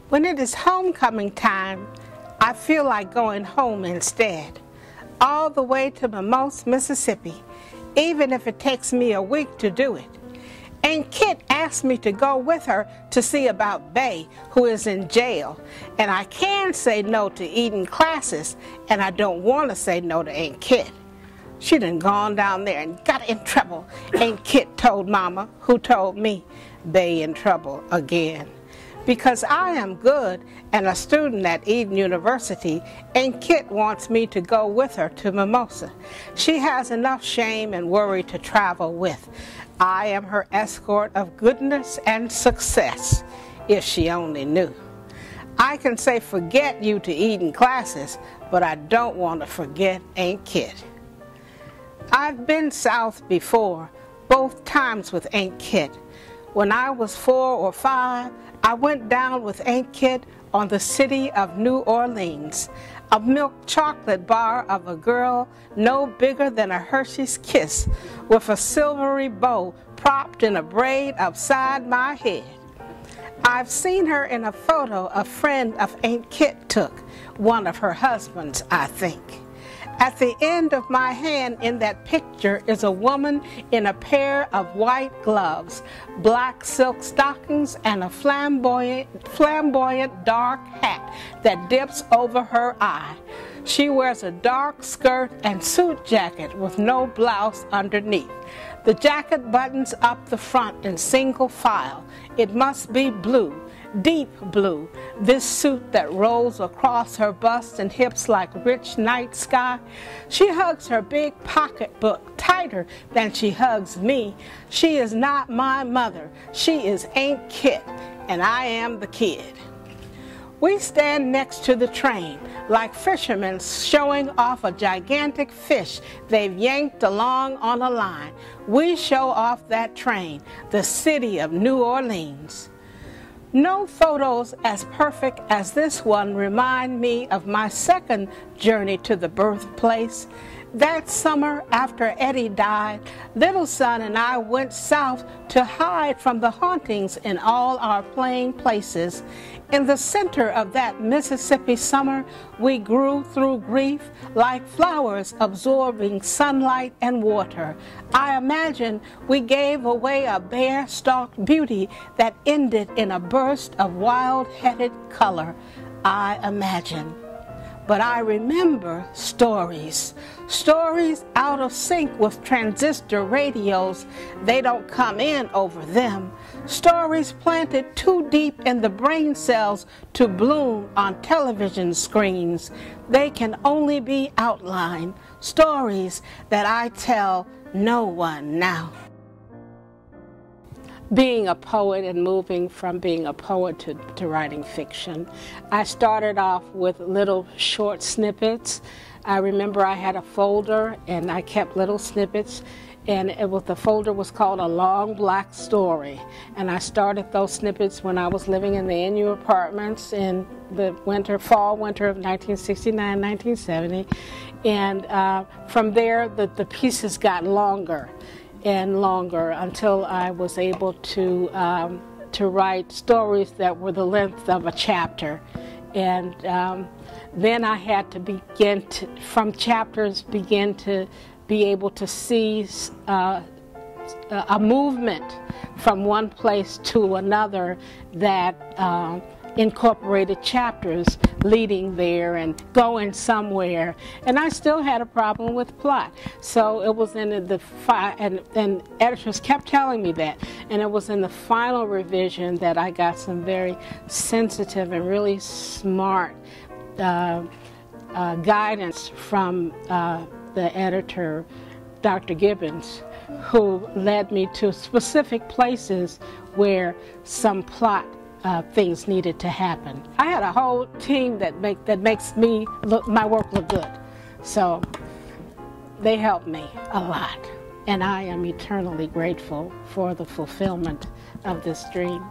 When it is homecoming time, I feel like going home instead, all the way to Mimose, Mississippi, even if it takes me a week to do it. Aunt Kit asked me to go with her to see about Bay, who is in jail, and I can say no to eating classes, and I don't want to say no to Aunt Kit. She done gone down there and got in trouble. Aunt Kit told Mama, who told me, Bay in trouble again. Because I am good and a student at Eden University, Aunt Kit wants me to go with her to Mimosa. She has enough shame and worry to travel with. I am her escort of goodness and success, if she only knew. I can say forget you to Eden classes, but I don't want to forget Aunt Kit. I've been south before, both times with Aunt Kit. When I was 4 or 5, I went down with Aunt Kit on the city of New Orleans, a milk chocolate bar of a girl no bigger than a Hershey's Kiss, with a silvery bow propped in a braid upside my head. I've seen her in a photo a friend of Aunt Kit took, one of her husbands, I think. At the end of my hand in that picture is a woman in a pair of white gloves, black silk stockings, and a flamboyant dark hat that dips over her eye. She wears a dark skirt and suit jacket with no blouse underneath. The jacket buttons up the front in single file. It must be blue. Deep blue, this suit that rolls across her bust and hips like rich night sky. She hugs her big pocketbook tighter than she hugs me. She is not my mother. She is Aunt Kit, and I am the kid. We stand next to the train, like fishermen showing off a gigantic fish they've yanked along on a line. We show off that train, the city of New Orleans. No photos as perfect as this one remind me of my second journey to the birthplace. That summer after Eddie died, little son and I went south to hide from the hauntings in all our playing places. In the center of that Mississippi summer, we grew through grief like flowers absorbing sunlight and water. I imagine we gave away a bare-stalked beauty that ended in a burst of wild-headed color. I imagine. But I remember stories. Stories out of sync with transistor radios. They don't come in over them. Stories planted too deep in the brain cells to bloom on television screens. They can only be outlined. Stories that I tell no one now. Being a poet and moving from being a poet to writing fiction, I started off with little short snippets. I remember I had a folder and I kept little snippets, and the folder was called A Long Black Story. And I started those snippets when I was living in the NU apartments in the fall winter of 1969, 1970. And from there, the pieces got longer and longer until I was able to write stories that were the length of a chapter. And then I had to begin to, from chapters, begin to be able to see a movement from one place to another that incorporated chapters leading there and going somewhere. And I still had a problem with plot. So it was in and editors kept telling me that. And it was in the final revision that I got some very sensitive and really smart guidance from the editor, Dr. Gibbons, who led me to specific places where some plot things needed to happen. I had a whole team that makes my work look good. So they helped me a lot, and I am eternally grateful for the fulfillment of this dream.